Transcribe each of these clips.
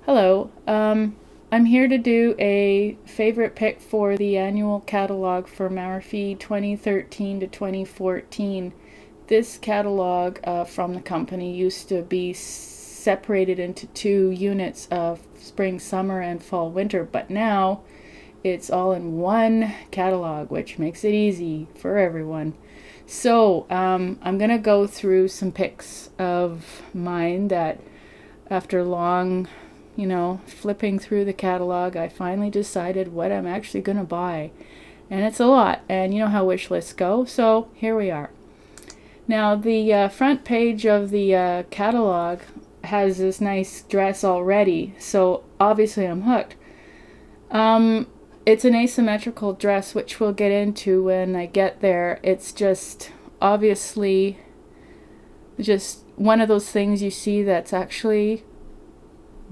Hello. I'm here to do a favorite pick for the annual catalog for Marfy 2013 to 2014. This catalog from the company used to be separated into two units of spring, summer, and fall, winter, but now it's all in one catalog, which makes it easy for everyone. So I'm going to go through some picks of mine that after long flipping through the catalog, I finally decided what I'm actually going to buy. And it's a lot. And you know how wish lists go. So here we are. Now, the front page of the catalog has this nice dress already. So obviously I'm hooked. It's an asymmetrical dress, which we'll get into when I get there. It's just obviously just one of those things you see that's actually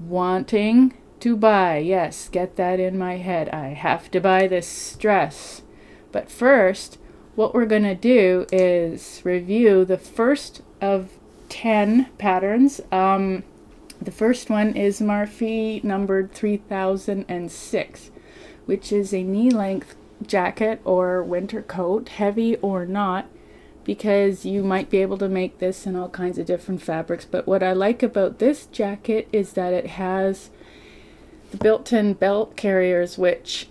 wanting to buy. Yes, get that in my head. I have to buy this dress. But first, what we're going to do is review the first of 10 patterns. The first one is Marfy numbered 3006, which is a knee-length jacket or winter coat, heavy or not, because you might be able to make this in all kinds of different fabrics. But what I like about this jacket is that it has the built-in belt carriers, which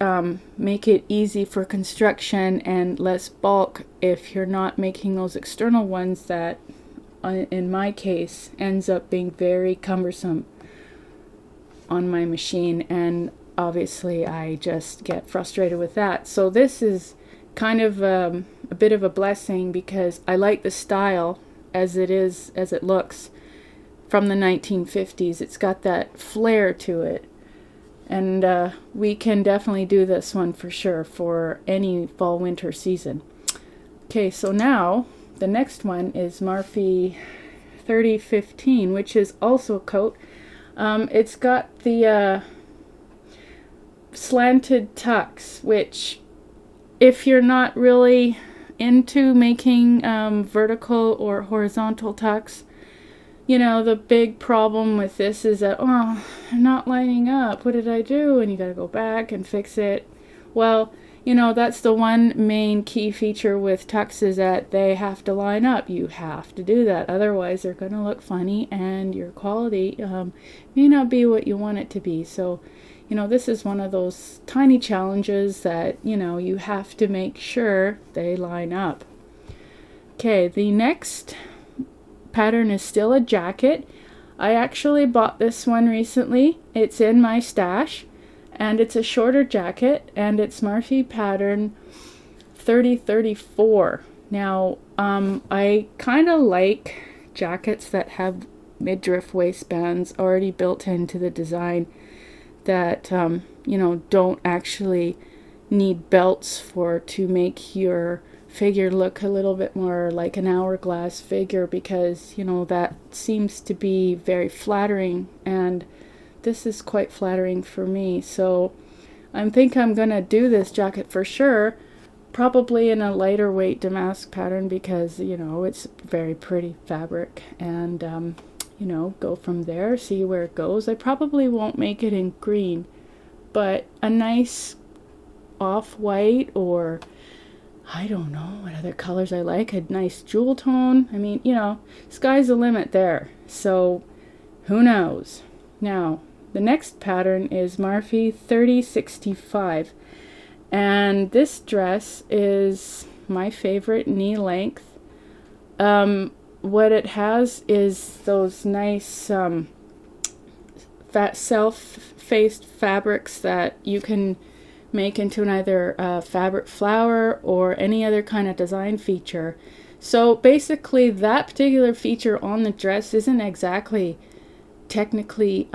make it easy for construction and less bulk if you're not making those external ones that, in my case, ends up being very cumbersome on my machine. And obviously I just get frustrated with that. So this is kind of a bit of a blessing because I like the style as it looks from the 1950s. It's got that flair to it, and we can definitely do this one for sure for any fall winter season. Okay, so now the next one is Marfy 3015, which is also a coat. It's got the slanted tucks, which if you're not really into making vertical or horizontal tucks, the big problem with this is that, they're not lining up. What did I do? And you got to go back and fix it. Well, that's the one main key feature with tucks, is that they have to line up. You have to do that. Otherwise, they're going to look funny and your quality may not be what you want it to be. So, this is one of those tiny challenges that, you have to make sure they line up. Okay, the next pattern is still a jacket. I actually bought this one recently. It's in my stash, and it's a shorter jacket, and it's Marfy pattern 3034. Now, I kind of like jackets that have midriff waistbands already built into the design, that don't actually need belts to make your figure look a little bit more like an hourglass figure, because that seems to be very flattering, and this is quite flattering for me. So I think I'm gonna do this jacket for sure, probably in a lighter weight damask pattern, because it's very pretty fabric, and go from there, see where it goes. I probably won't make it in green, but a nice off-white, or I don't know what other colors I like, a nice jewel tone. I mean, sky's the limit there. So who knows? Now, the next pattern is Marfy 3065. And this dress is my favorite knee length. What it has is those nice self-faced fabrics that you can make into either a fabric flower or any other kind of design feature. So basically that particular feature on the dress isn't exactly technically,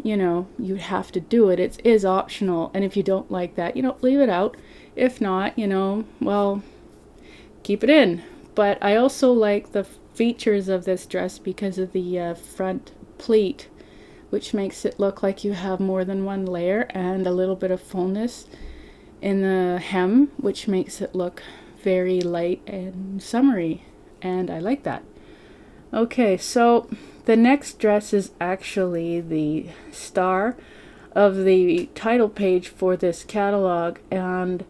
you'd have to do it. It is optional, and if you don't like that, leave it out. If not, well, keep it in. But I also like the features of this dress because of the front pleat, which makes it look like you have more than one layer, and a little bit of fullness in the hem, which makes it look very light and summery, and I like that. Okay, so the next dress is actually the star of the title page for this catalog, and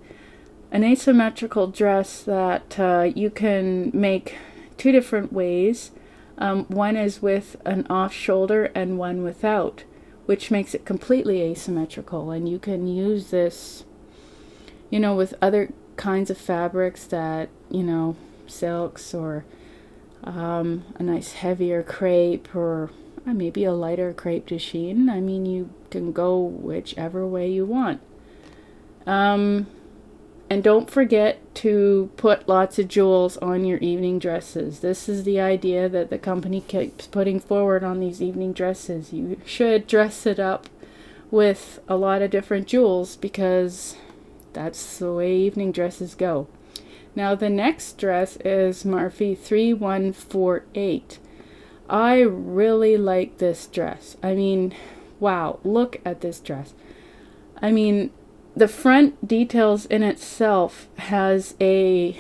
an asymmetrical dress that you can make two different ways. One is with an off shoulder and one without, which makes it completely asymmetrical, and you can use this, with other kinds of fabrics that, silks or a nice heavier crepe or maybe a lighter crepe de chine. I mean, you can go whichever way you want. And don't forget to put lots of jewels on your evening dresses. This is the idea that the company keeps putting forward on these evening dresses. You should dress it up with a lot of different jewels because that's the way evening dresses go. Now the next dress is Marfy 3148. I really like this dress. I mean, wow, look at this dress. I mean, the front details in itself has a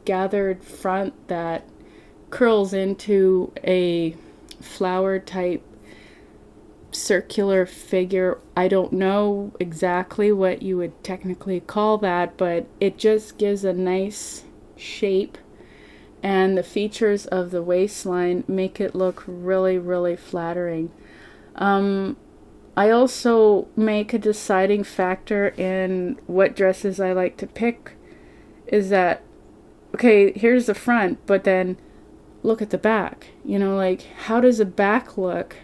gathered front that curls into a flower type circular figure. I don't know exactly what you would technically call that, but it just gives a nice shape, and the features of the waistline make it look really, really flattering. I also make a deciding factor in what dresses I like to pick is that, okay, here's the front, but then look at the back. Like, how does the back look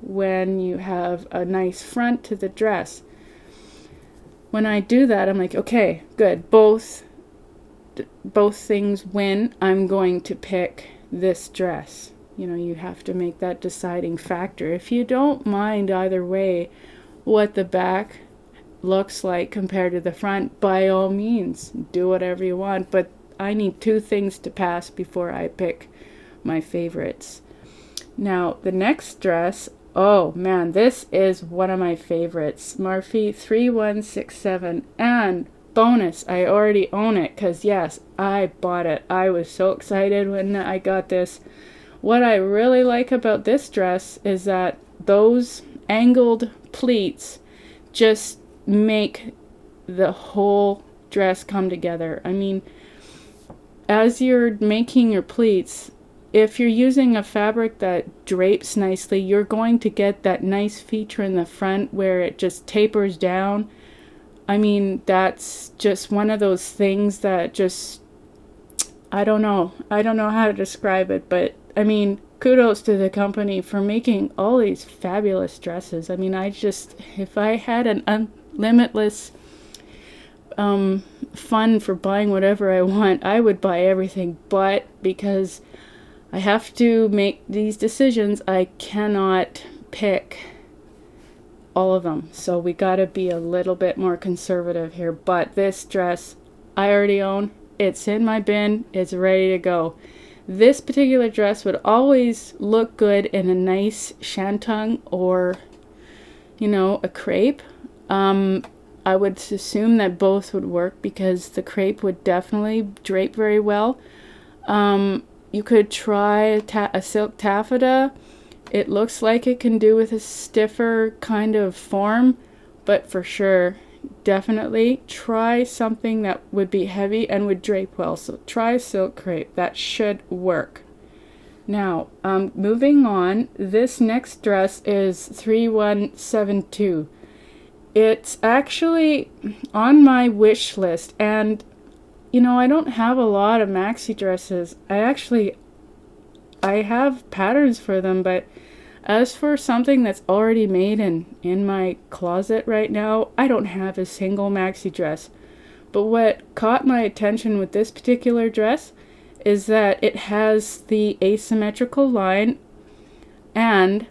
when you have a nice front to the dress? When I do that, I'm like, okay, good. Both things win. I'm going to pick this dress. You have to make that deciding factor. If you don't mind either way what the back looks like compared to the front, by all means, do whatever you want. But I need two things to pass before I pick my favorites. Now, the next dress, oh man, this is one of my favorites. Marfy 3167. And bonus, I already own it because, yes, I bought it. I was so excited when I got this. What I really like about this dress is that those angled pleats just make the whole dress come together. I mean, as you're making your pleats, if you're using a fabric that drapes nicely, you're going to get that nice feature in the front where it just tapers down. I mean, that's just one of those things that just, I don't know how to describe it, but I mean, kudos to the company for making all these fabulous dresses. I mean, if I had an unlimitless fund for buying whatever I want, I would buy everything. But because I have to make these decisions, I cannot pick all of them. So we got to be a little bit more conservative here. But this dress I already own. It's in my bin. It's ready to go. This particular dress would always look good in a nice shantung or, a crepe. I would assume that both would work because the crepe would definitely drape very well. You could try a silk taffeta. It looks like it can do with a stiffer kind of form, but for sure, definitely try something that would be heavy and would drape well. So try silk crepe. That should work. Now, moving on, this next dress is 3172. It's actually on my wish list, and I don't have a lot of maxi dresses. I have patterns for them, but as for something that's already made in my closet right now, I don't have a single maxi dress. But what caught my attention with this particular dress is that it has the asymmetrical line, and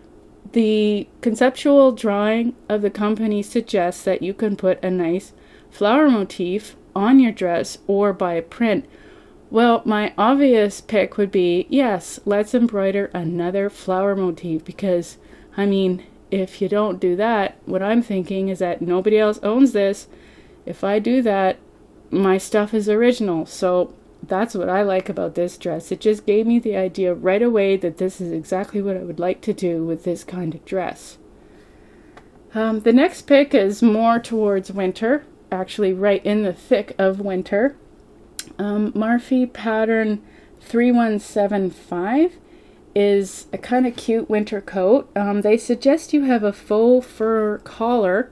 the conceptual drawing of the company suggests that you can put a nice flower motif on your dress or buy a print. Well, my obvious pick would be, yes, let's embroider another flower motif because, I mean, if you don't do that, what I'm thinking is that nobody else owns this. If I do that, my stuff is original. So that's what I like about this dress. It just gave me the idea right away that this is exactly what I would like to do with this kind of dress. The next pick is more towards winter, actually right in the thick of winter. Marfy pattern 3175 is a kind of cute winter coat. They suggest you have a faux fur collar,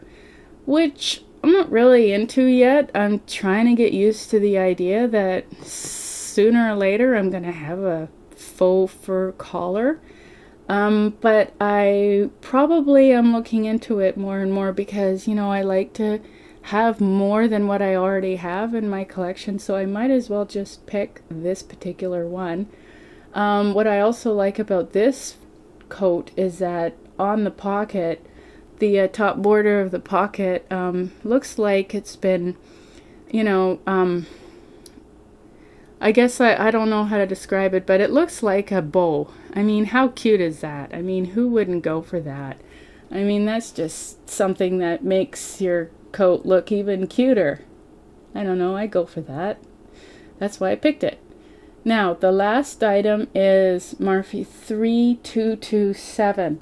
which I'm not really into yet. I'm trying to get used to the idea that sooner or later I'm going to have a faux fur collar. But I probably am looking into it more and more because, I like to have more than what I already have in my collection, so I might as well just pick this particular one. What I also like about this coat is that on the pocket, the top border of the pocket looks like it's been, I guess I don't know how to describe it, but it looks like a bow. I mean, how cute is that? I mean, who wouldn't go for that? I mean, that's just something that makes your coat look even cuter. I don't know, I go for that. That's why I picked it. Now, the last item is Marfy 3227.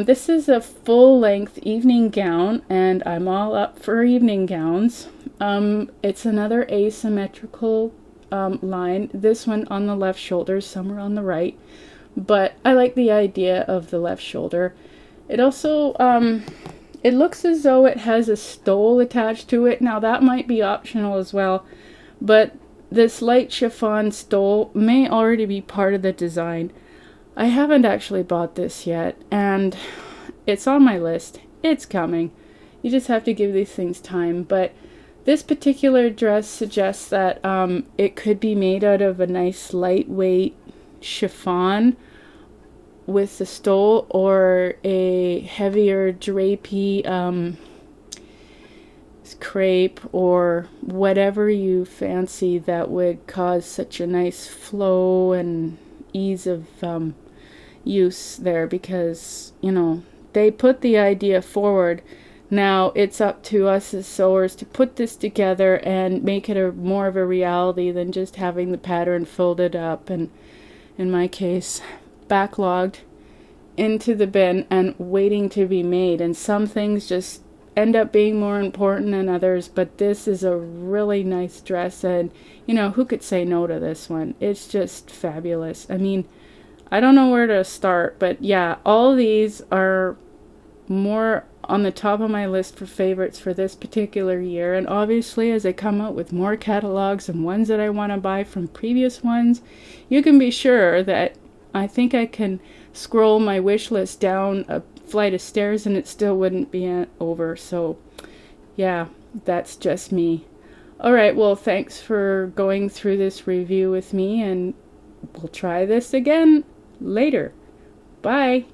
This is a full-length evening gown, and I'm all up for evening gowns. It's another asymmetrical line. This one on the left shoulder, somewhere on the right. But I like the idea of the left shoulder. It also, it looks as though it has a stole attached to it. Now, that might be optional as well. But this light chiffon stole may already be part of the design. I haven't actually bought this yet, and it's on my list. It's coming. You just have to give these things time. But this particular dress suggests that it could be made out of a nice lightweight chiffon with the stole, or a heavier drapey crepe, or whatever you fancy that would cause such a nice flow and ease of use there, because they put the idea forward. Now it's up to us as sewers to put this together and make it more of a reality than just having the pattern folded up and, in my case, backlogged into the bin and waiting to be made. And some things just end up being more important than others, but this is a really nice dress, and who could say no to this one? It's just fabulous. I mean, I don't know where to start, but yeah, all these are more on the top of my list for favorites for this particular year. And obviously, as I come out with more catalogs and ones that I want to buy from previous ones, you can be sure that I think I can scroll my wish list down a flight of stairs and it still wouldn't be over. So yeah, that's just me. Alright, well, thanks for going through this review with me, and we'll try this again later. Bye.